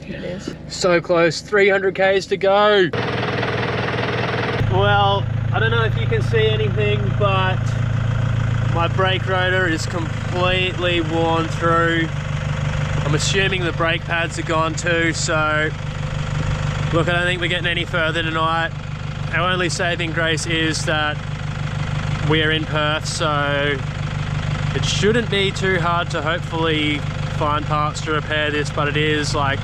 It is. So close, 300 k's to go. Well, I don't know if you can see anything, but my brake rotor is completely worn through. I'm assuming the brake pads are gone too, so look, I don't think we're getting any further tonight. Our only saving grace is that we're in Perth, so it shouldn't be too hard to hopefully find parts to repair this, but it is like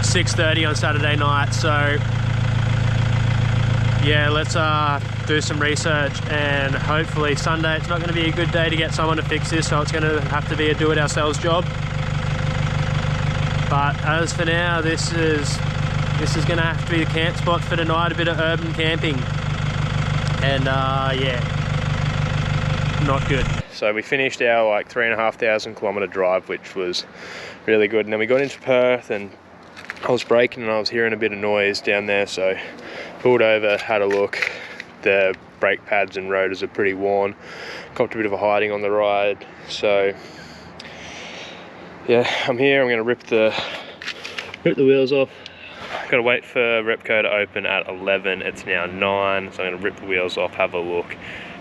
6:30 on Saturday night, so yeah, let's do some research, and hopefully Sunday it's not going to be a good day to get someone to fix this, so it's going to have to be a do-it-ourselves job. But as for now, this is going to have to be the camp spot for tonight, a bit of urban camping, and yeah, not good. So we finished our like 3,500 kilometre drive, which was really good, and then we got into Perth and I was braking and I was hearing a bit of noise down there, so pulled over, had a look. The brake pads and rotors are pretty worn. Copped a bit of a hiding on the ride, so yeah, I'm here. I'm going to rip the wheels off. Got to wait for Repco to open at 11. It's now 9, so I'm going to rip the wheels off, have a look,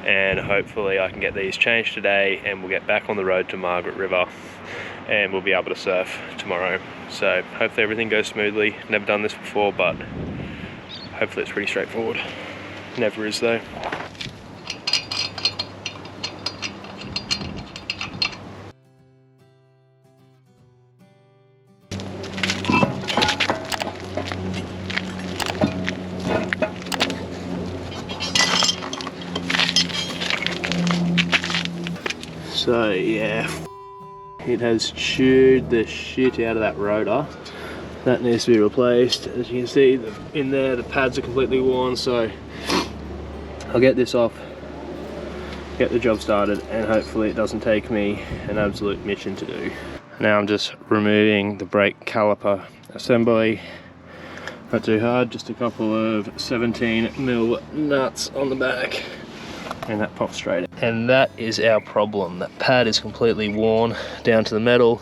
and hopefully I can get these changed today, and we'll get back on the road to Margaret River, and we'll be able to surf tomorrow. So hopefully everything goes smoothly. Never done this before, but hopefully it's pretty straightforward. Never is though. So yeah, it has chewed the shit out of that rotor. That needs to be replaced. As you can see in there, the pads are completely worn, so I'll get this off, get the job started, and hopefully it doesn't take me an absolute mission to do. Now I'm just removing the brake caliper assembly. Not too hard, just a couple of 17mm nuts on the back, and that pops straight in. And that is our problem. That pad is completely worn down to the metal.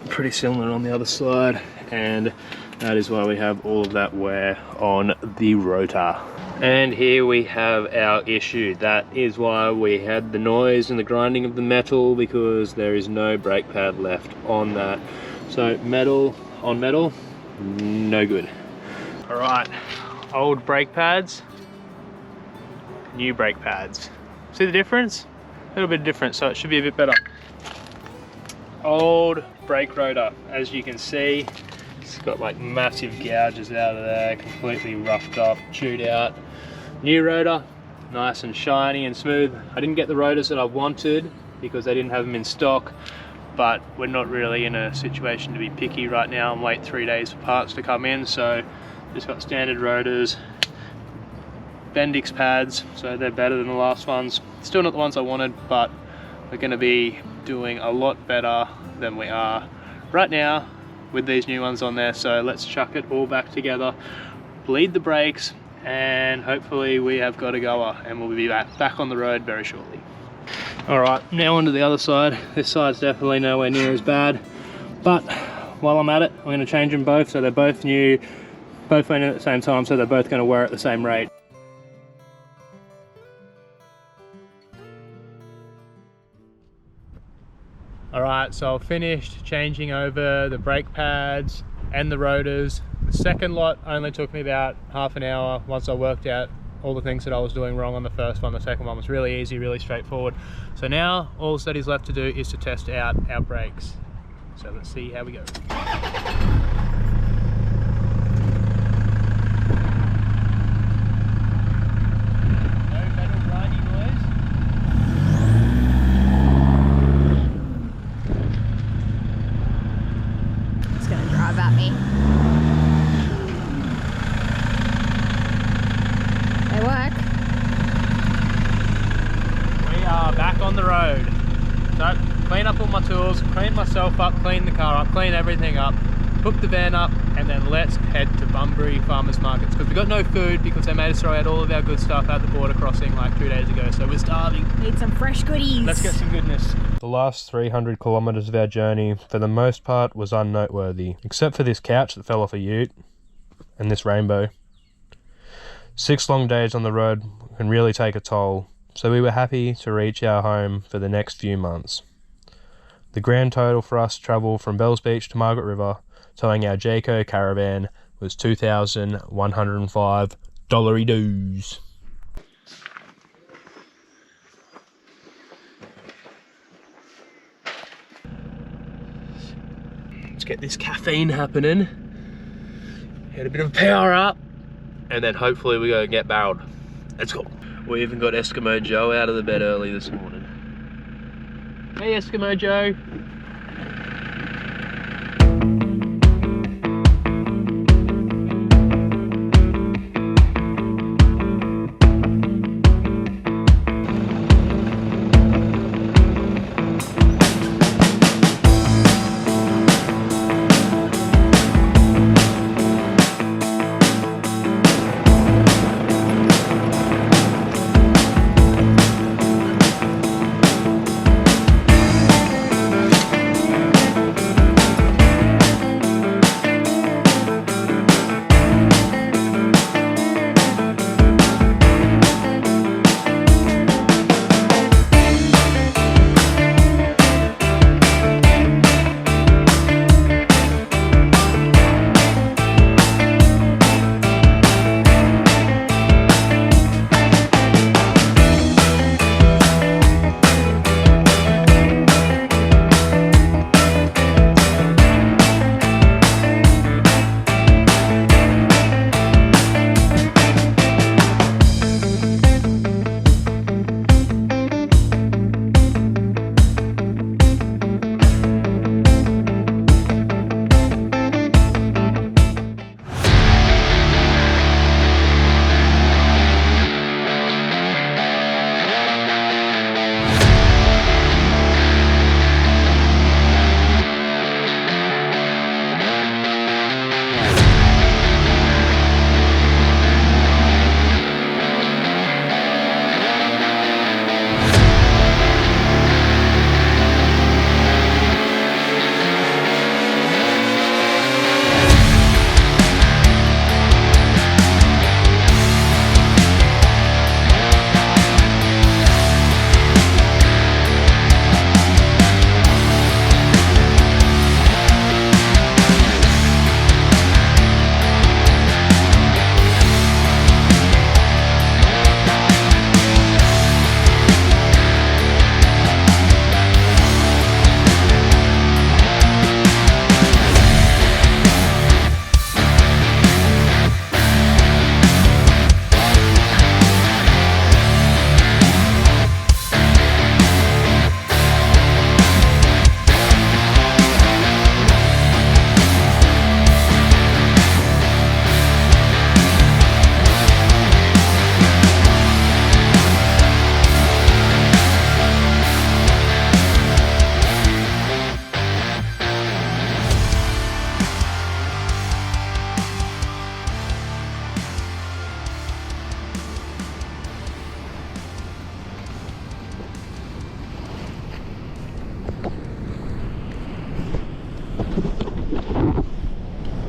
Pretty similar on the other side, and that is why we have all of that wear on the rotor. And here we have our issue. That is why we had the noise and the grinding of the metal, because there is no brake pad left on that. So metal on metal, no good. All right, old brake pads, new brake pads. See the difference? A little bit different, so it should be a bit better. Old brake rotor, as you can see, it's got like massive gouges out of there, completely roughed up, chewed out. New rotor, nice and shiny and smooth. I didn't get the rotors that I wanted because they didn't have them in stock, but we're not really in a situation to be picky right now. I'm waiting 3 days for parts to come in, so just got standard rotors, Bendix pads, so they're better than the last ones. Still not the ones I wanted, but we're going to be doing a lot better than we are right now with these new ones on there. So let's chuck it all back together, bleed the brakes, and hopefully we have got a goer, and we'll be back on the road very shortly. All right, now onto the other side. This side's definitely nowhere near as bad, but while I'm at it, I'm going to change them both so they're both new, both went in at the same time, so they're both going to wear at the same rate. Alright, so I've finished changing over the brake pads and the rotors. The second lot only took me about half an hour once I worked out all the things that I was doing wrong on the first one. The second one was really easy, really straightforward. So now all that is left to do is to test out our brakes. So let's see how we go. On the road. So clean up all my tools, clean myself up, clean the car up, clean everything up. hook the van up, and then let's head to Bunbury Farmers Markets, because we got no food because they made us throw out all of our good stuff at the border crossing like 2 days ago, so we're starving. Need some fresh goodies. Let's get some goodness. The last 300 kilometers of our journey, for the most part, was unnoteworthy, except for this couch that fell off a ute and this rainbow. 6 long days on the road can really take a toll, so we were happy to reach our home for the next few months. The grand total for us to travel from Bells Beach to Margaret River, towing our Jayco Caravan, was $2,105 dollary-doos. Let's get this caffeine happening, get a bit of power up, and then hopefully we go and get barreled. Let's go. We even got Eskimo Joe out of the bed early this morning. Hey Eskimo Joe.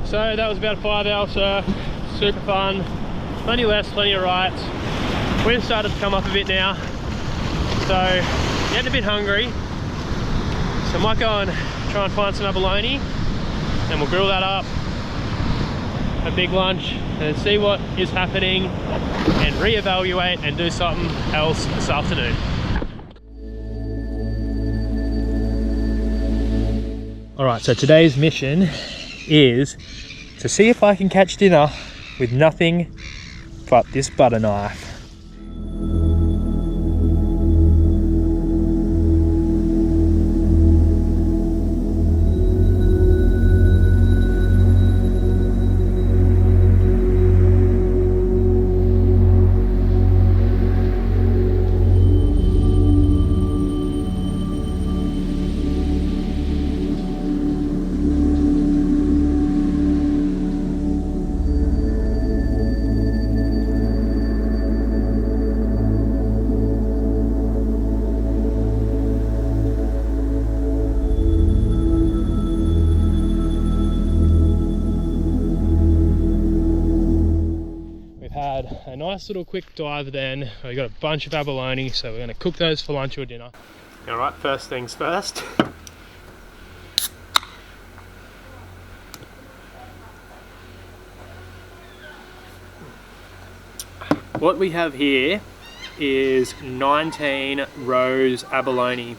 So that was about a 5-hour surf, super fun, plenty less, plenty of rights. Wind started to come up a bit now, so getting a bit hungry. So I might go and try and find some abalone, and we'll grill that up, a big lunch, and see what is happening, and reevaluate and do something else this afternoon. Alright, so today's mission is to see if I can catch dinner with nothing but this butter knife. nice little quick dive then. We've got a bunch of abalone, so we're going to cook those for lunch or dinner. Alright, first things first. What we have here is 19 rows abalone.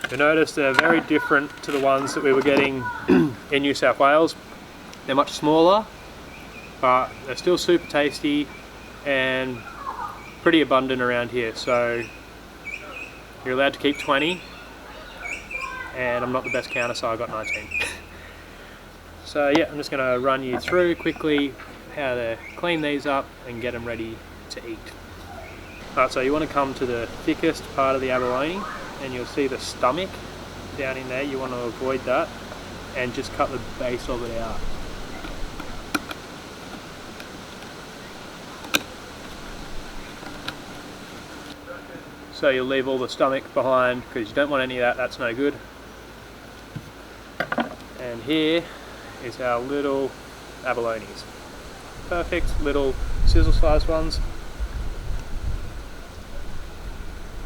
You'll notice they're very different to the ones that we were getting in New South Wales. They're much smaller, but they're still super tasty and pretty abundant around here. So you're allowed to keep 20, and I'm not the best counter, so I got 19. So yeah, I'm just going to run you through quickly how to clean these up and get them ready to eat. Alright, so you want to come to the thickest part of the abalone, and you'll see the stomach down in there. You want to avoid that and just cut the base of it out. So you'll leave all the stomach behind because you don't want any of that, that's no good. And here is our little abalones. Perfect little sizzle sized ones.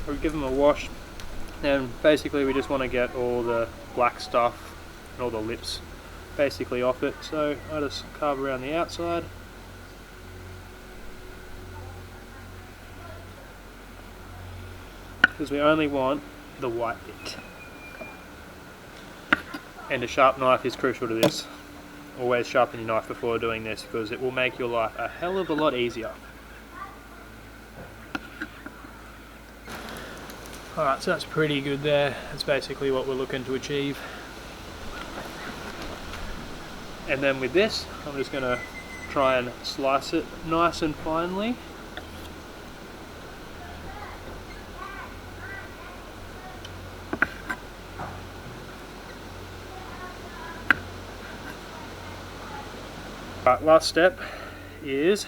We give them a wash, and basically we just want to get all the black stuff and all the lips basically off it. So I just carve around the outside. Because we only want the white bit. And a sharp knife is crucial to this. Always sharpen your knife before doing this because it will make your life a hell of a lot easier. Alright, so that's pretty good there. That's basically what we're looking to achieve. And then with this, I'm just going to try and slice it nice and finely. Right, last step is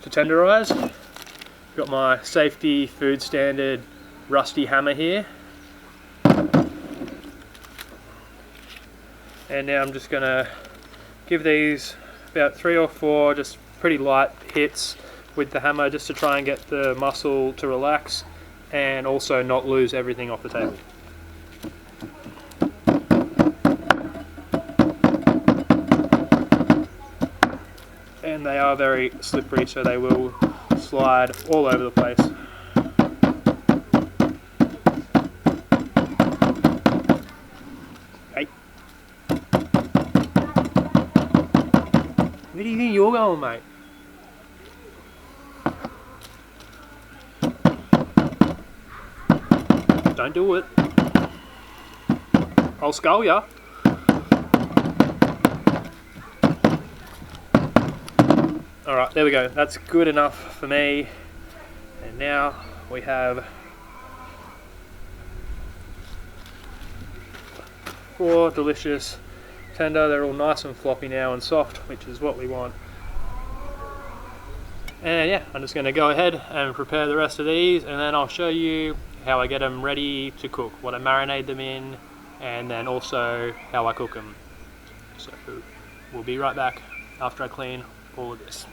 to tenderize. Got my safety food standard rusty hammer here, and now I'm just gonna give these about 3 or 4 just pretty light hits with the hammer just to try and get the muscle to relax and also not lose everything off the table. And they are very slippery, so they will slide all over the place. Hey. Where do you think you're going, mate? Don't do it. I'll skull ya. Alright, there we go. That's good enough for me. And now we have 4 delicious tender. They're all nice and floppy now and soft, which is what we want. And yeah, I'm just going to go ahead and prepare the rest of these, and then I'll show you how I get them ready to cook, what I marinate them in, and then also how I cook them. So we'll be right back after I clean all of this.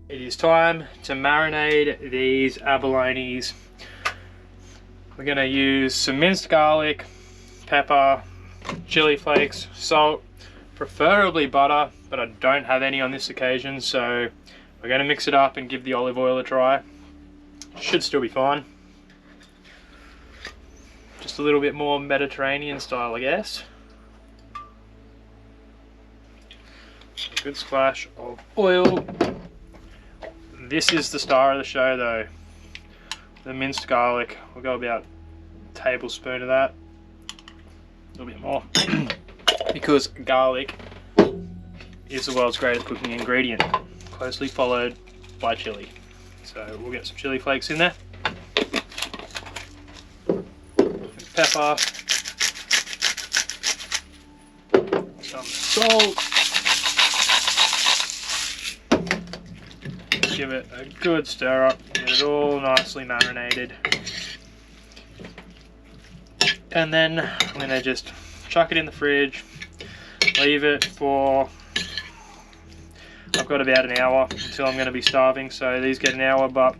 It is time to marinate these abalones. We're going to use some minced garlic, pepper, chili flakes, salt, preferably butter, but I don't have any on this occasion, so we're going to mix it up and give the olive oil a try. Should still be fine. Just a little bit more Mediterranean style, I guess. A good splash of oil. This is the star of the show though. The minced garlic. We'll go about a tablespoon of that. A little bit more. Because garlic is the world's greatest cooking ingredient. Closely followed by chili. So we'll get some chili flakes in there. Pepper. Some salt. just give it a good stir up, get it all nicely marinated. And then I'm going to just chuck it in the fridge, leave it for, I've got about an hour until I'm going to be starving, so these get an hour, but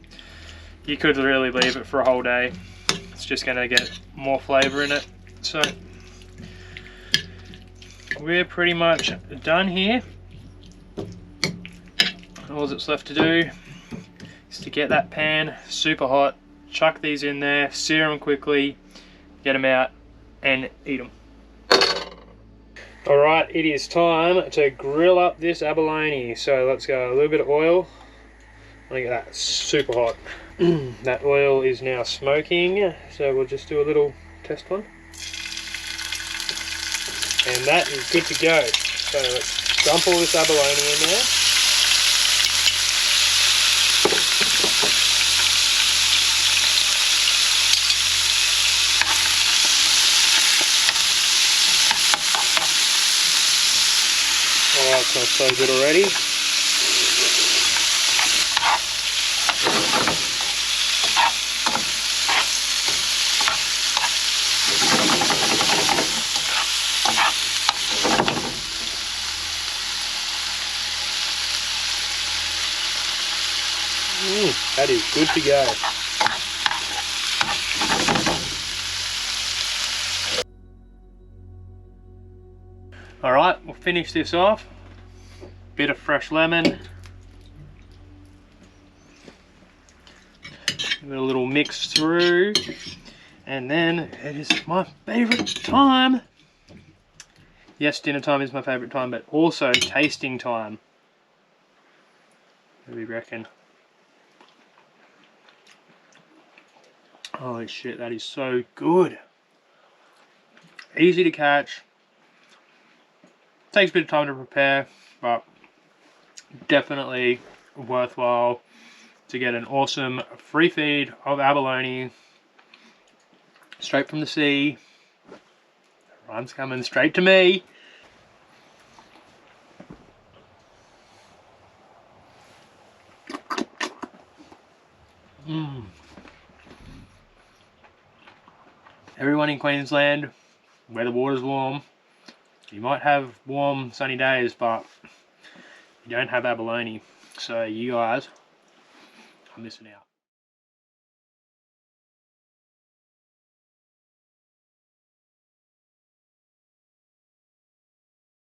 you could really leave it for a whole day. It's just going to get more flavour in it. So we're pretty much done here. All that's left to do is to get that pan super hot, chuck these in there, sear them quickly, get them out and eat them. Alright, it is time to grill up this abalone. So let's go a little bit of oil. I think that's super hot. That oil is now smoking, so we'll just do a little test one. And that is good to go. So let's dump all this abalone in there. Oh, it smells so good already. That is good to go. Alright, we'll finish this off. Bit of fresh lemon. Give it a little mix through. And then it is my favourite time. Yes, dinner time is my favourite time, but also tasting time. What do we reckon? Holy shit, that is so good. Easy to catch. Takes a bit of time to prepare, but definitely worthwhile to get an awesome free feed of abalone straight from the sea. The rhyme's coming straight to me. Everyone in Queensland, where the water's warm, you might have warm sunny days, but you don't have abalone, so you guys are missing out.